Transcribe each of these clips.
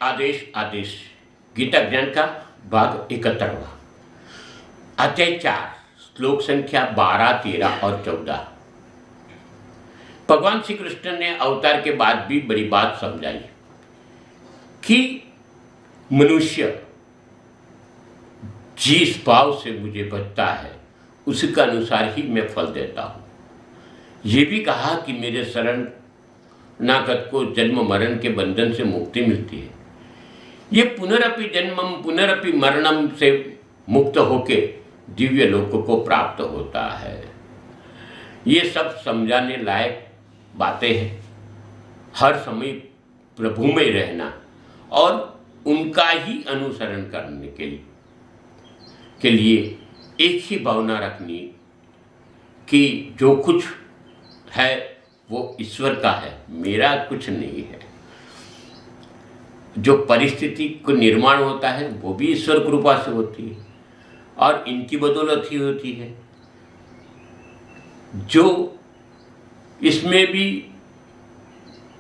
आदेश आदेश गीता ज्ञान का भाग 71वां अध्याय 4 श्लोक संख्या 12, 13 और 14। भगवान श्री कृष्ण ने अवतार के बाद भी बड़ी बात समझाई कि मनुष्य जिस भाव से मुझे भजता है उसके अनुसार ही मैं फल देता हूँ। ये भी कहा कि मेरे शरणागत को जन्म मरण के बंधन से मुक्ति मिलती है। ये पुनरपि जन्मम पुनरपि मरणम से मुक्त होके दिव्य लोक को प्राप्त होता है। ये सब समझाने लायक बातें हैं। हर समय प्रभु में रहना और उनका ही अनुसरण करने के लिए एक ही भावना रखनी कि जो कुछ है वो ईश्वर का है, मेरा कुछ नहीं है। जो परिस्थिति को निर्माण होता है वो भी ईश्वर कृपा से होती है और इनकी बदौलत ही होती है। जो इसमें भी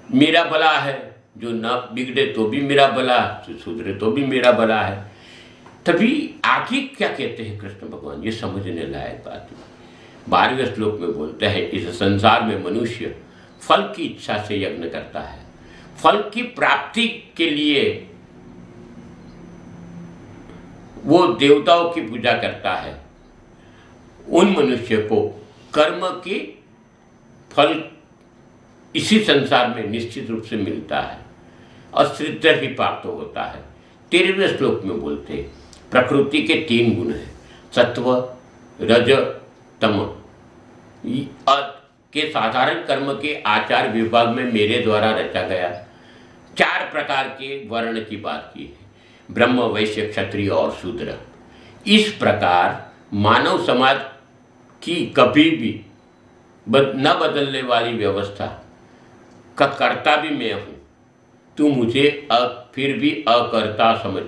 मेरा भला है, जो न बिगड़े तो भी मेरा भला, सुधरे तो भी मेरा भला है। तभी आगे क्या कहते हैं कृष्ण भगवान, ये समझने लायक बात है। 12वें श्लोक में बोलते हैं, इस संसार में मनुष्य फल की इच्छा से यज्ञ करता है, फल की प्राप्ति के लिए वो देवताओं की पूजा करता है। उन मनुष्य को कर्म के फल इसी संसार में निश्चित रूप से मिलता है और श्रीधर ही प्राप्त होता है। 13वें श्लोक में बोलते हैं, प्रकृति के 3 गुण हैं, सत्व रज तम, के साधारण कर्म के आचार विभाग में मेरे द्वारा रचा गया 4 प्रकार के वर्ण की बात की है, ब्रह्म वैश्य क्षत्रिय और शूद्र। इस प्रकार मानव समाज की कभी भी न बदलने वाली व्यवस्था का कर्ता भी मैं हूँ। तू मुझे फिर भी अकर्ता समझ।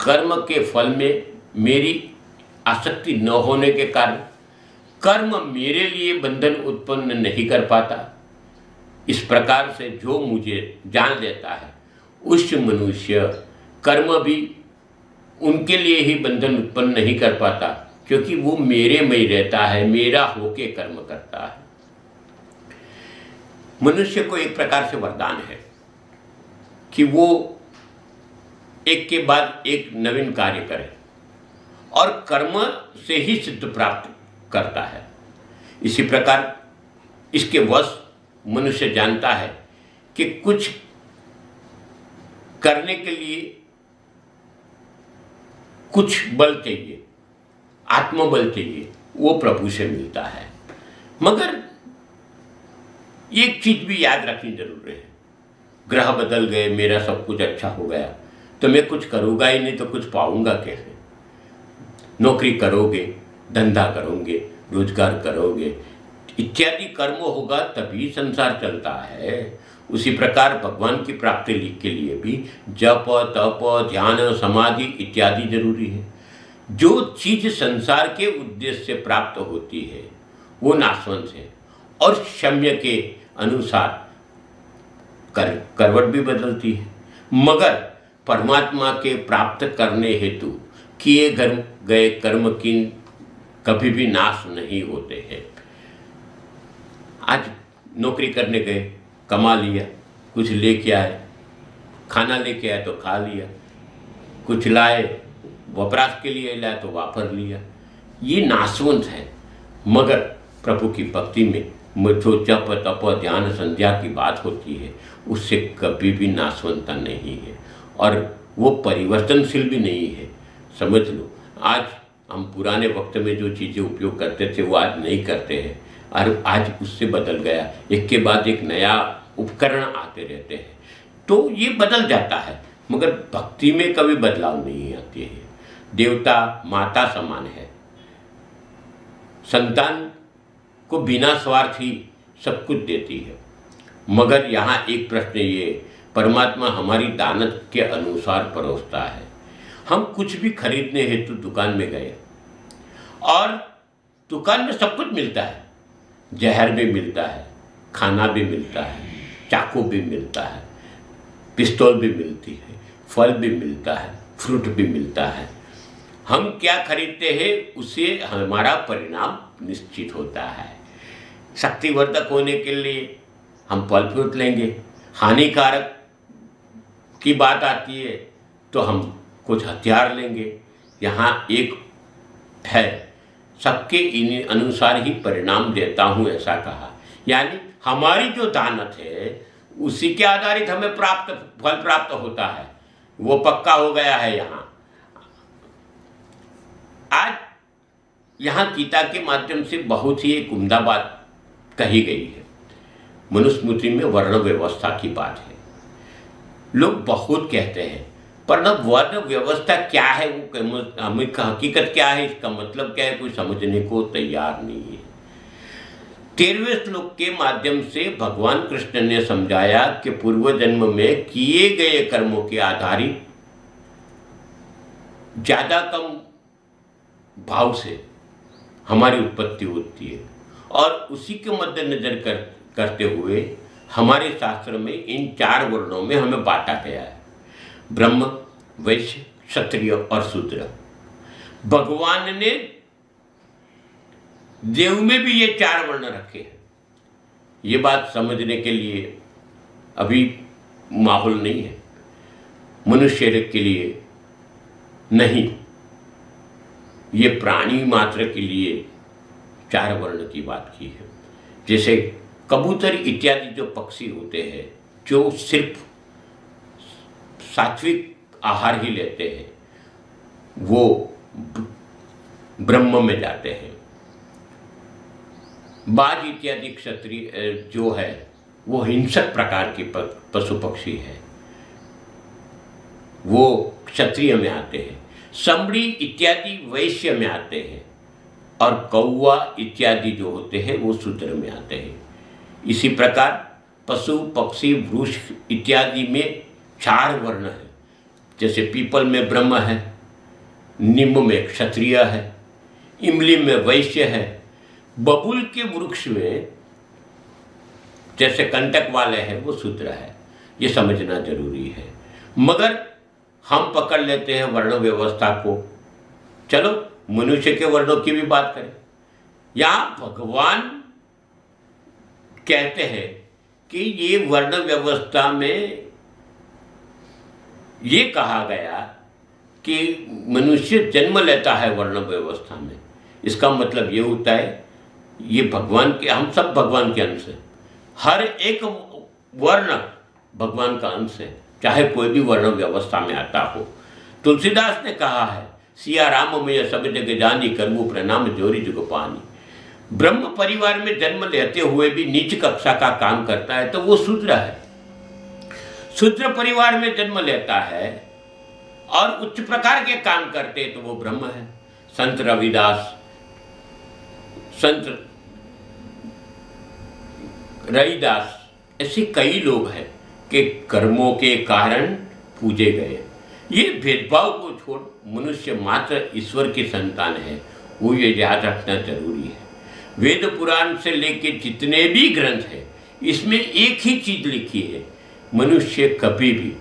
कर्म के फल में मेरी आसक्ति न होने के कारण कर्म मेरे लिए बंधन उत्पन्न नहीं कर पाता। इस प्रकार से जो मुझे जान लेता है उस मनुष्य कर्म भी उनके लिए ही बंधन उत्पन्न नहीं कर पाता, क्योंकि वो मेरे में ही रहता है, मेरा होके कर्म करता है। मनुष्य को एक प्रकार से वरदान है कि वो एक के बाद एक नवीन कार्य करे और कर्म से ही सिद्ध प्राप्त करता है। इसी प्रकार इसके वश मनुष्य जानता है कि कुछ करने के लिए कुछ बल चाहिए, आत्मबल चाहिए, वो प्रभु से मिलता है। मगर एक चीज भी याद रखनी जरूर है, ग्रह बदल गए, मेरा सब कुछ अच्छा हो गया तो मैं कुछ करूँगा ही नहीं तो कुछ पाऊंगा कैसे। नौकरी करोगे, धंधा करोगे, रोजगार करोगे, इत्यादि कर्म होगा तभी संसार चलता है। उसी प्रकार भगवान की प्राप्ति के लिए भी जप तप ध्यान समाधि इत्यादि जरूरी है। जो चीज संसार के उद्देश्य से प्राप्त होती है वो नाशवंत है और क्षम्य के अनुसार करवट भी बदलती है, मगर परमात्मा के प्राप्त करने हेतु किए गए कर्म की कभी भी नाश नहीं होते हैं। आज नौकरी करने गए, कमा लिया, कुछ लेके आए, खाना लेके आए तो खा लिया, कुछ लाए वपराश के लिए लाए तो वापर लिया, ये नाशवंत है। मगर प्रभु की भक्ति में जो जप तप ध्यान संध्या की बात होती है उससे कभी भी नाशवंता नहीं है और वो परिवर्तनशील भी नहीं है। समझ लो, आज हम पुराने वक्त में जो चीज़ें उपयोग करते थे वो आज नहीं करते हैं और आज उससे बदल गया, एक के बाद एक नया उपकरण आते रहते हैं, तो ये बदल जाता है। मगर भक्ति में कभी बदलाव नहीं आती है। देवता माता समान है, संतान को बिना स्वार्थ ही सब कुछ देती है। मगर यहाँ एक प्रश्न ये, परमात्मा हमारी दानत के अनुसार परोसता है। हम कुछ भी खरीदने हेतु दुकान में गए और दुकान में सब कुछ मिलता है, जहर भी मिलता है, खाना भी मिलता है, चाकू भी मिलता है, पिस्तौल भी मिलती है, फल भी मिलता है, फ्रूट भी मिलता है। हम क्या खरीदते हैं उससे हमारा परिणाम निश्चित होता है। शक्तिवर्धक होने के लिए हम फल फ्रूट लेंगे, हानिकारक की बात आती है तो हम कुछ हथियार लेंगे। यहाँ एक है, सबके इन अनुसार ही परिणाम देता हूँ ऐसा कहा, यानी हमारी जो दानत है उसी के आधारित हमें फल प्राप्त होता है, वो पक्का हो गया है। आज यहाँ गीता के माध्यम से बहुत ही एक उम्दा बात कही गई है। मनुस्मृति में वर्ण व्यवस्था की बात है। लोग बहुत कहते हैं, पर न वर्ण व्यवस्था क्या है, वो हकीकत क्या है, इसका मतलब क्या है, कोई समझने को तैयार नहीं है। 13वें श्लोक के माध्यम से भगवान कृष्ण ने समझाया कि पूर्व जन्म में किए गए कर्मों के आधारित ज्यादा कम भाव से हमारी उत्पत्ति होती है, और उसी के मद्देनजर करते हुए हमारे शास्त्र में इन 4 वर्णों में हमें बांटा गया है, ब्रह्म, वैश्य, क्षत्रिय और शूद्र। भगवान ने देव में भी ये 4 वर्ण रखे हैं। ये बात समझने के लिए अभी माहौल नहीं है, मनुष्य के लिए नहीं, ये प्राणी मात्र के लिए 4 वर्ण की बात की है। जैसे कबूतर इत्यादि जो पक्षी होते हैं, जो सिर्फ सात्विक आहार ही लेते हैं, वो ब्रह्म में जाते हैं। बाज इत्यादि क्षत्रिय जो है वो हिंसक प्रकार के पशु पक्षी है, वो क्षत्रिय में आते हैं। समड़ी इत्यादि वैश्य में आते हैं, और कौवा इत्यादि जो होते हैं वो शूद्र में आते हैं। इसी प्रकार पशु पक्षी वृक्ष इत्यादि में 4 वर्ण है। जैसे पीपल में ब्रह्म है, नीम में क्षत्रिय है, इमली में वैश्य है, बबूल के वृक्ष में जैसे कंटक वाले हैं वो शूद्र है। ये समझना जरूरी है। मगर हम पकड़ लेते हैं वर्ण व्यवस्था को। चलो मनुष्य के वर्णों की भी बात करें। यहाँ भगवान कहते हैं कि ये वर्ण व्यवस्था में ये कहा गया कि मनुष्य जन्म लेता है वर्ण व्यवस्था में। इसका मतलब ये होता है ये भगवान के, हम सब भगवान के अंश हैं। हर एक वर्ण भगवान का अंश है, चाहे कोई भी वर्ण व्यवस्था में आता हो। तुलसीदास ने कहा है, सिया राम में सब जग जानी, करमु प्रणाम जोरी जुग पानी। ब्रह्म परिवार में जन्म लेते हुए भी नीच कक्षा का काम करता है तो वो शूद्र है। शूद्र परिवार में जन्म लेता है और उच्च प्रकार के काम करते तो वो ब्रह्म है। संत रविदास, संत रविदास, ऐसे कई लोग हैं कि कर्मों के कारण पूजे गए। ये भेदभाव को छोड़ मनुष्य मात्र ईश्वर की संतान है, वो ये याद रखना जरूरी है। वेद पुराण से लेके जितने भी ग्रंथ हैं, इसमें एक ही चीज लिखी है, मनुष्य कभी भी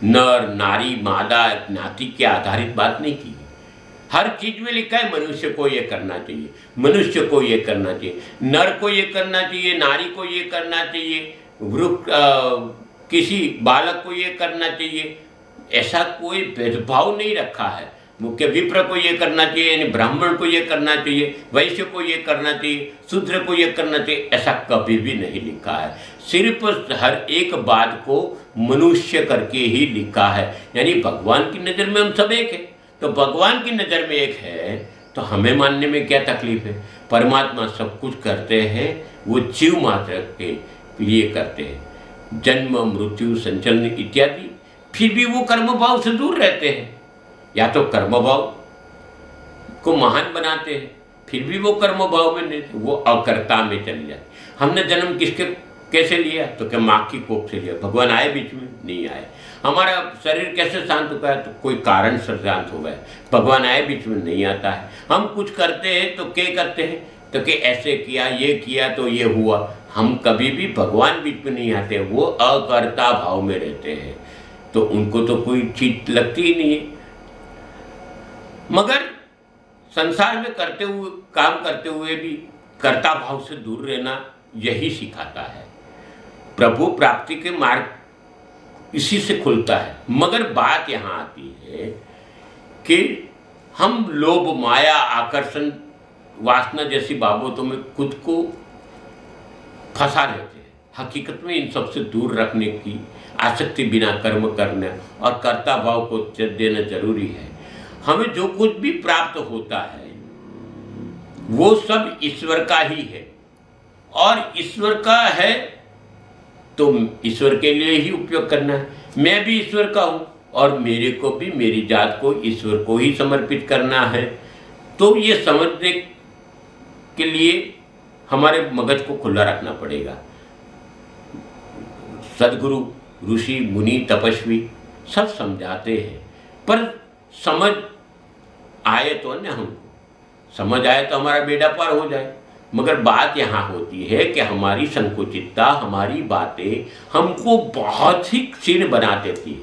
नर नारी मादा ज्ञाति के आधारित बात नहीं की। हर चीज में लिखा है मनुष्य को ये करना चाहिए, मनुष्य को ये करना चाहिए, नर को ये करना चाहिए, नारी को ये करना चाहिए, किसी बालक को ये करना चाहिए। ऐसा कोई भेदभाव नहीं रखा है। मुख्य विप्र को ये करना चाहिए, यानी ब्राह्मण को ये करना चाहिए, वैश्य को ये करना चाहिए, शूद्र को ये करना चाहिए, ऐसा कभी भी नहीं लिखा है। सिर्फ हर एक बात को मनुष्य करके ही लिखा है। यानी भगवान की नज़र में हम सब एक है, तो भगवान की नज़र में एक है तो हमें मानने में क्या तकलीफ है। परमात्मा सब कुछ करते हैं, वो जीव मात्र के लिए करते हैं, जन्म मृत्यु संचलन इत्यादि। फिर भी वो कर्म भाव से दूर रहते हैं, या तो कर्म भाव को महान बनाते हैं, फिर भी वो कर्म भाव में नहीं, वो अकर्ता में चले जाते। हमने जन्म किसके कैसे लिया, तो क्या माँ की कोख से लिया। भगवान आए बीच में नहीं आए। हमारा शरीर कैसे शांत हो गया, तो कोई कारण से शांत हो गया। भगवान आए बीच में नहीं आता है। हम कुछ करते हैं तो क्या करते हैं, तो कि ऐसे किया, ये किया तो ये हुआ। हम कभी भी भगवान बीच में नहीं आते, वो अकर्ता भाव में रहते हैं, तो उनको तो कोई चीज लगती ही नहीं है। मगर संसार में काम करते हुए भी कर्ता भाव से दूर रहना यही सिखाता है। प्रभु प्राप्ति के मार्ग इसी से खुलता है। मगर बात यहाँ आती है कि हम लोभ, माया, आकर्षण, वासना जैसी बाबतों में खुद को फंसा लेते हैं। हकीकत में इन सबसे दूर रखने की, आसक्ति बिना कर्म करना और कर्ता भाव को देना जरूरी है। हमें जो कुछ भी प्राप्त होता है वो सब ईश्वर का ही है, और ईश्वर का है तो ईश्वर के लिए ही उपयोग करना है। मैं भी ईश्वर का हूँ और मेरे को भी, मेरी जात को ईश्वर को ही समर्पित करना है। तो ये समझने के लिए हमारे मगज को खुला रखना पड़ेगा। सदगुरु, ऋषि, मुनि, तपस्वी सब समझाते हैं, पर समझ आए तो न, हमको समझ आए तो हमारा बेड़ा पार हो जाए। मगर बात यहाँ होती है कि हमारी संकुचितता, हमारी बातें हमको बहुत ही क्षीण बना देती है,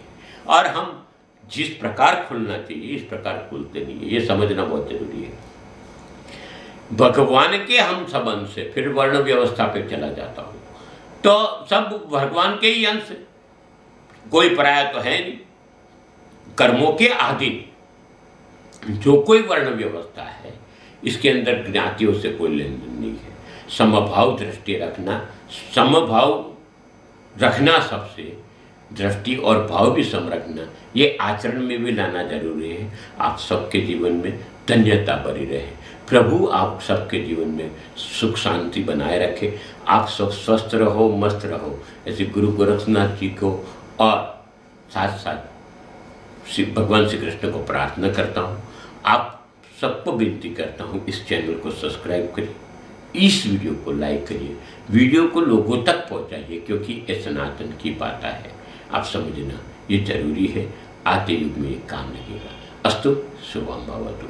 और हम जिस प्रकार खुलना चाहिए इस प्रकार खुलते नहीं है। ये समझना बहुत जरूरी है। भगवान के हम सब अंश से, फिर वर्ण व्यवस्था पे चला जाता हूँ, तो सब भगवान के ही अंश है, कोई पराया तो है नहीं। कर्मों के अधीन जो कोई वर्ण व्यवस्था है, इसके अंदर ज्ञातियों से कोई लेन देन नहीं है। समभाव दृष्टि रखना, समभाव रखना, सबसे दृष्टि और भाव भी सम रखना, ये आचरण में भी लाना जरूरी है। आप सबके जीवन में धन्यता बनी रहे। प्रभु आप सबके जीवन में सुख शांति बनाए रखे। आप सब स्वस्थ रहो, मस्त रहो। ऐसे गुरु गोरखनाथ जी को और साथ साथ भगवान श्री कृष्ण को प्रार्थना करता हूँ। आप सबको विनती करता हूँ, इस चैनल को सब्सक्राइब करिए, इस वीडियो को लाइक करिए, वीडियो को लोगों तक पहुँचाइए, क्योंकि ये सनातन की बात है। आप समझना ये जरूरी है, आते युग में ये काम लगेगा। अस्तु, शुभम भवतु।